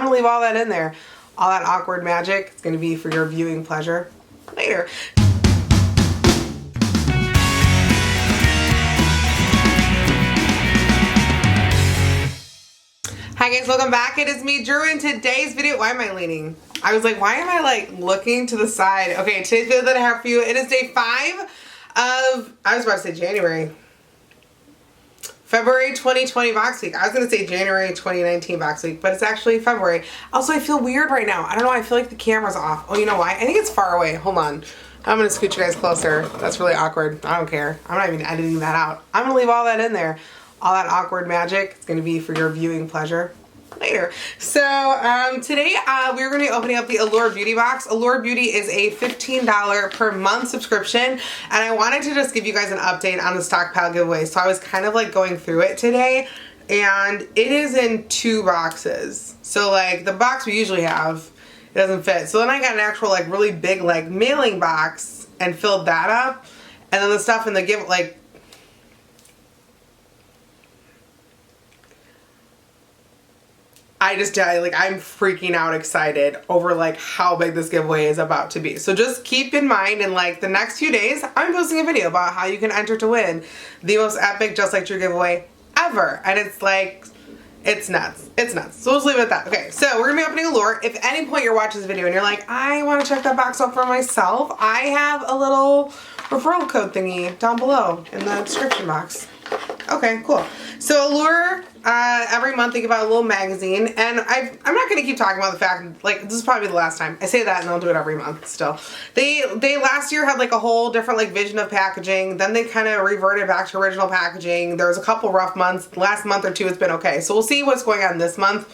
gonna leave all that in there. All that awkward magic is gonna be for your viewing pleasure later. Hi guys, welcome back. It is me, Drew, in today's video. Why am I leaning? I was like, why am I like looking to the side? Okay, today's video that I have for you, it is day 5 of, I was about to say January. February 2020 box week. I was going to say January 2019 box week, but it's actually February. Also, I feel weird right now. I don't know. I feel like the camera's off. Oh, you know why? I think it's far away. Hold on. I'm going to scoot you guys closer. That's really awkward. I don't care. I'm not even editing that out. I'm going to leave all that in there. All that awkward magic is going to be for your viewing pleasure later. So today we're going to be opening up the Allure Beauty Box. Allure Beauty is a $15 per month subscription, and I wanted to just give you guys an update on the stockpile giveaway. So I was kind of like going through it today, and it is in 2 boxes. So like the box we usually have, it doesn't fit. So then I got an actual like really big like mailing box and filled that up, and then the stuff in the give like I'm freaking out excited over like how big this giveaway is about to be. So just keep in mind, in like the next few days, I'm posting a video about how you can enter to win the most epic Justlikedrew giveaway ever. And it's like, it's nuts. It's nuts. So let's leave it at that. Okay, so we're gonna be opening Allure. If at any point you're watching this video and you're like, I wanna check that box out for myself, I have a little referral code thingy down below in the description box. Okay, cool. So Allure, every month they give out a little magazine, and I'm not going to keep talking about the fact, like, this is probably the last time. I say that and I'll do it every month still. They last year had like a whole different like vision of packaging, then they kind of reverted back to original packaging. There was a couple rough months. The last month or two it's been okay. So we'll see what's going on this month.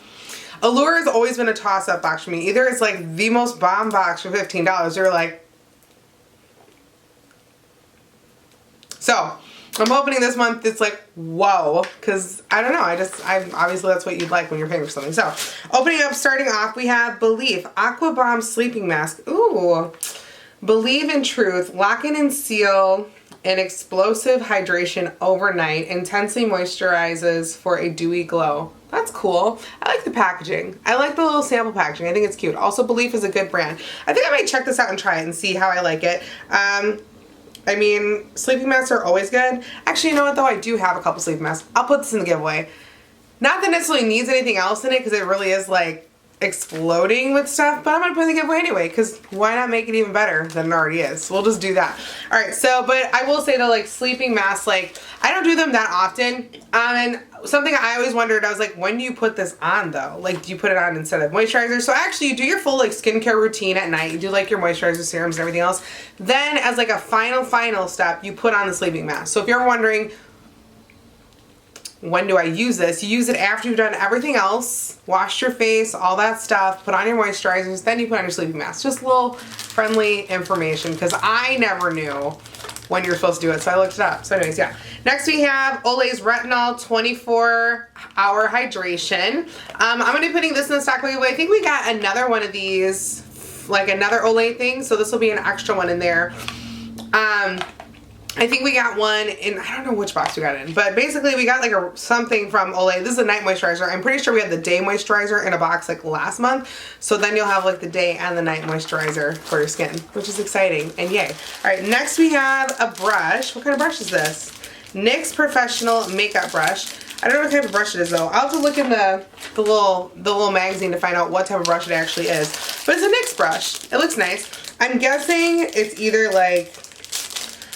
Allure has always been a toss-up box for me. Either it's like the most bomb box for $15, or like... So... I'm opening this month, it's like, whoa, because I don't know, I'm obviously that's what you'd like when you're paying for something. So, opening up, starting off, we have Believe Aqua Bomb Sleeping Mask. Ooh, Believe in Truth, lock in and seal an explosive hydration overnight, intensely moisturizes for a dewy glow. That's cool. I like the packaging. I like the little sample packaging. I think it's cute. Also, Believe is a good brand. I think I might check this out and try it and see how I like it. I mean, sleeping masks are always good. Actually, you know what though? I do have a couple sleeping masks. I'll put this in the giveaway. Not that it necessarily needs anything else in it, because it really is like exploding with stuff, but I'm going to put it in the giveaway anyway, because why not make it even better than it already is? So we'll just do that. Alright, so, but I will say that like sleeping masks, like, I don't do them that often. And something I always wondered, I was like, when do you put this on though? Like, do you put it on instead of moisturizer? So actually you do your full like skincare routine at night. You do like your moisturizer serums and everything else. Then as like a final step, you put on the sleeping mask. So if you're wondering, when do I use this? You use it after you've done everything else, washed your face, all that stuff, put on your moisturizers, then you put on your sleeping mask. Just a little friendly information, because I never knew when you're supposed to do it, so I looked it up. So anyways, yeah. Next we have Olay's Retinol 24-hour hydration. I'm going to be putting this in the stock giveaway. I think we got another one of these, like another Olay thing, so this will be an extra one in there. I think we got one in, I don't know which box we got in, but basically we got like something from Olay. This is a night moisturizer. I'm pretty sure we had the day moisturizer in a box like last month. So then you'll have like the day and the night moisturizer for your skin, which is exciting and yay. All right, next we have a brush. What kind of brush is this? NYX Professional Makeup Brush. I don't know what type of brush it is though. I'll have to look in the little magazine to find out what type of brush it actually is. But it's a NYX brush. It looks nice. I'm guessing it's either like,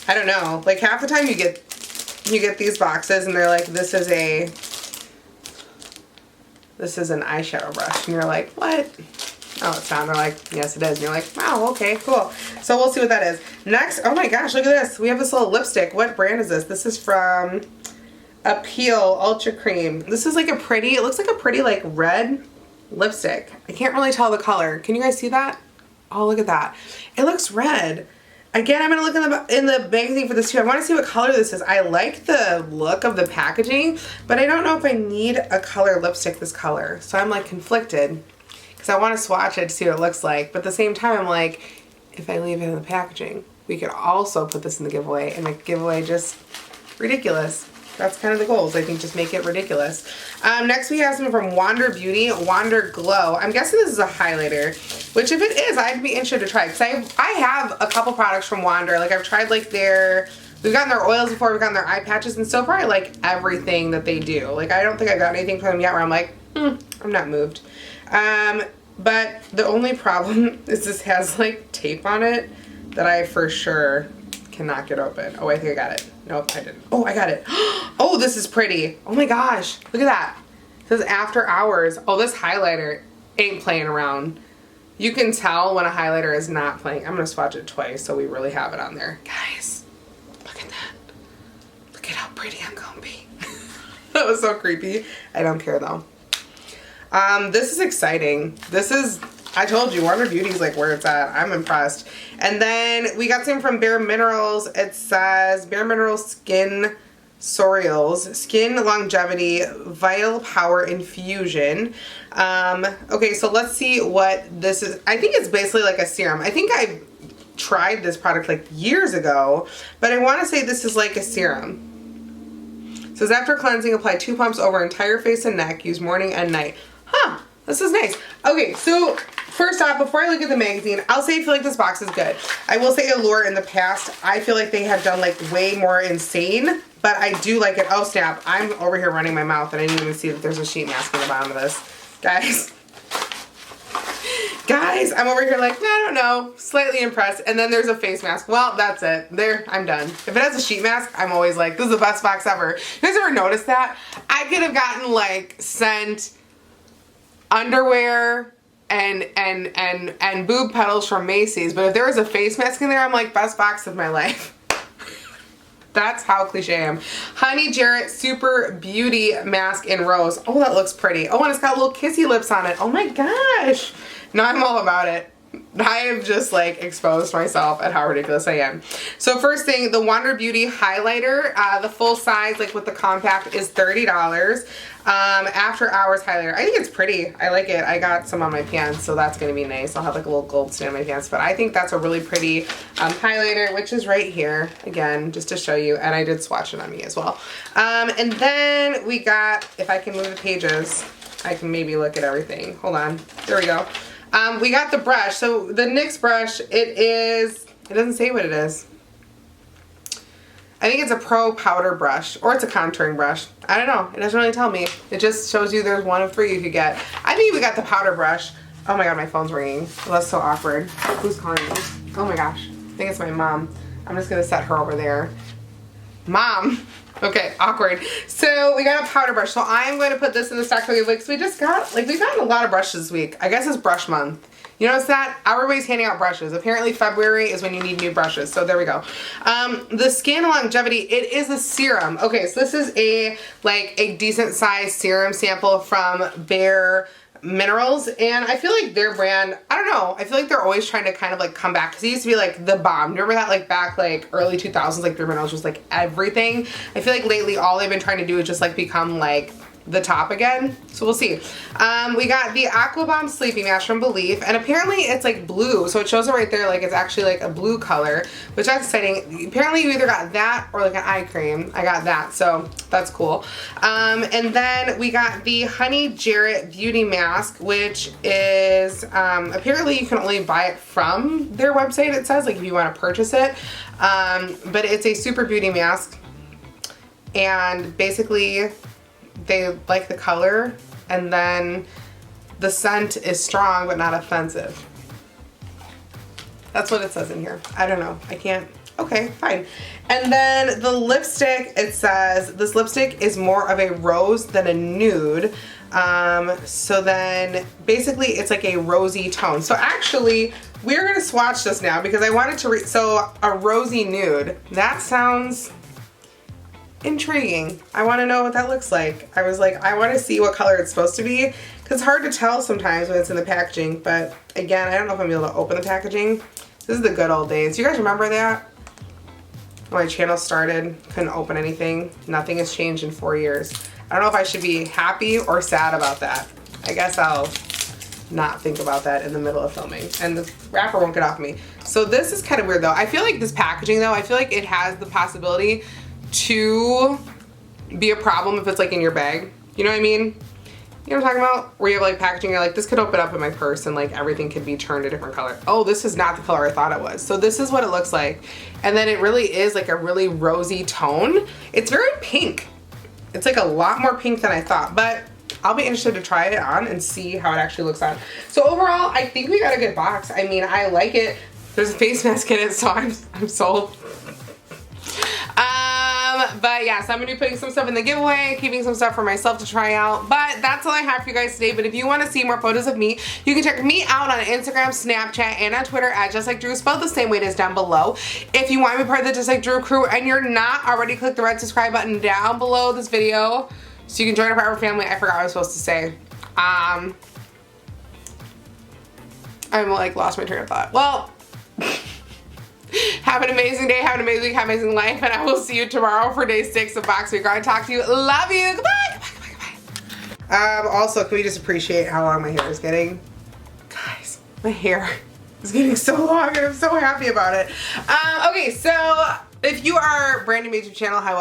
I don't know, like half the time you get these boxes and they're like, this is an eyeshadow brush, and you're like, what? Oh, it's not. And they're like, yes it is, and you're like, wow, okay, cool. So we'll see what that is. Next, oh my gosh, look at this. We have this little lipstick. What brand is this? This is from Appeal Ultra Cream. This is like a pretty, it looks like a pretty like red lipstick. I can't really tell the color. Can you guys see that? Oh, look at that. It looks red. Again, I'm going to look in the magazine for this too. I want to see what color this is. I like the look of the packaging, but I don't know if I need a color lipstick this color. So I'm like conflicted, because I want to swatch it to see what it looks like. But at the same time, I'm like, if I leave it in the packaging, we could also put this in the giveaway and make the giveaway just ridiculous. That's kind of the goals, I think, just make it ridiculous. Next we have something from Wander Beauty, Wander Glow. I'm guessing this is a highlighter, which if it is, I'd be interested to try, because I have a couple products from Wander. Like I've tried like we've gotten their oils before, we've gotten their eye patches, and so far I like everything that they do. Like I don't think I've got anything from them yet where I'm like, I'm not moved. But the only problem is this has like tape on it that I for sure cannot get open. Oh, I think I got it. Nope, I didn't. Oh, I got it. Oh, this is pretty. Oh my gosh, look at that. It says After Hours. Oh, this highlighter ain't playing around. You can tell when a highlighter is not playing. I'm gonna swatch it twice so we really have it on there. Guys, look at that. Look at how pretty I'm gonna be. That was so creepy. I don't care though. This is exciting. This is, I told you, Wander Beauty is like where it's at. I'm impressed. And then we got some from Bare Minerals. It says Bare Minerals Skin Sorials, Skin Longevity, Vital Power Infusion. Okay, so let's see what this is. I think it's basically like a serum. I think I tried this product like years ago, but I want to say this is like a serum. It says after cleansing, apply 2 pumps over entire face and neck. Use morning and night. Huh, this is nice. Okay, so first off, before I look at the magazine, I'll say I feel like this box is good. I will say Allure in the past, I feel like they have done like way more insane, but I do like it. Oh snap, I'm over here running my mouth and I didn't even see that there's a sheet mask on the bottom of this. Guys, I'm over here like, I don't know, slightly impressed. And then there's a face mask. Well, that's it. There, I'm done. If it has a sheet mask, I'm always like, this is the best box ever. You guys ever noticed that? I could have gotten like sent underwear and boob pedals from Macy's, but if there was a face mask in there, I'm like, best box of my life. That's how cliche I am. Honey Jarrett Super Beauty Mask in Rose. Oh, that looks pretty. Oh, and it's got little kissy lips on it. Oh my gosh. Now I'm all about it. I have just like exposed myself at how ridiculous I am. So first thing, the Wander Beauty highlighter, the full size like with the compact is $30. After Hours highlighter. I think it's pretty. I like it. I got some on my pants, so that's going to be nice. I'll have like a little gold stain on my pants, but I think that's a really pretty highlighter, which is right here. Again, just to show you, and I did swatch it on me as well. And then we got, if I can move the pages, I can maybe look at everything. Hold on. There we go. We got the brush. So the NYX brush, it doesn't say what it is. I think it's a pro powder brush, or it's a contouring brush. I don't know. It doesn't really tell me. It just shows you there's one of 3 you could get. I think we got the powder brush. Oh my god, my phone's ringing. Well, that's so awkward. Who's calling me? Oh my gosh. I think it's my mom. I'm just going to set her over there. Mom. Okay, awkward. So we got a powder brush. So I'm going to put this in the stack for the week. Because we just got, like, we've gotten a lot of brushes this week. I guess it's brush month. You notice that? Everybody's handing out brushes. Apparently February is when you need new brushes. So there we go. The Skin Longevity, it is a serum. Okay, so this is a decent sized serum sample from Bare Minerals. And I feel like their brand, I don't know, I feel like they're always trying to kind of like come back. Because it used to be like the bomb. Remember that like back like early 2000s, like Bare Minerals was like everything. I feel like lately all they've been trying to do is just like become like the top again. So we'll see. We got the Aqua Bomb Sleeping Mask from Belief, and apparently it's like blue, so it shows it right there like it's actually like a blue color, which that's exciting. Apparently you either got that or like an eye cream. I got that, so that's cool. And then we got the Honey Jarrett Beauty Mask, which is apparently you can only buy it from their website, it says, like if you want to purchase it. But it's a super beauty mask, and basically they like the color, and then the scent is strong but not offensive. That's what it says in here. I don't know. I can't. Okay, fine. And then the lipstick, it says this lipstick is more of a rose than a nude. So then basically it's like a rosy tone. So actually we're gonna swatch this now because I wanted to so a rosy nude. That sounds intriguing. I want to know what that looks like. I was like, I want to see what color it's supposed to be, because it's hard to tell sometimes when it's in the packaging. But again, I don't know if I'm able to open the packaging. This is the good old days. You guys remember that? When my channel started, couldn't open anything. Nothing has changed in 4 years. I don't know if I should be happy or sad about that. I guess I'll not think about that in the middle of filming. And the wrapper won't get off me. So this is kind of weird though. I feel like this packaging though, I feel like it has the possibility to be a problem if it's like in your bag. You know what I mean? You know what I'm talking about? Where you have like packaging, you're like, this could open up in my purse and like everything could be turned a different color. Oh, this is not the color I thought it was. So this is what it looks like. And then it really is like a really rosy tone. It's very pink. It's like a lot more pink than I thought, but I'll be interested to try it on and see how it actually looks on. So overall, I think we got a good box. I mean, I like it. There's a face mask in it, so I'm sold. But yeah, so I'm gonna be putting some stuff in the giveaway, keeping some stuff for myself to try out. But that's all I have for you guys today. But if you want to see more photos of me, you can check me out on Instagram, Snapchat, and on Twitter at JustLikeDrew, spelled the same way it is down below. If you want to be part of the Just Like Drew crew and you're not already, click the red subscribe button down below this video so you can join our forever family. I forgot what I was supposed to say. I'm like lost my train of thought. Well, have an amazing day, have an amazing week, have an amazing life, and I will see you tomorrow for day 6 of Box Week. I talk to you. Love you. Goodbye. Goodbye. Also, can we just appreciate how long my hair is getting? Guys, my hair is getting so long and I'm so happy about it. Okay, so if you are brand new to my YouTube channel, hi, welcome.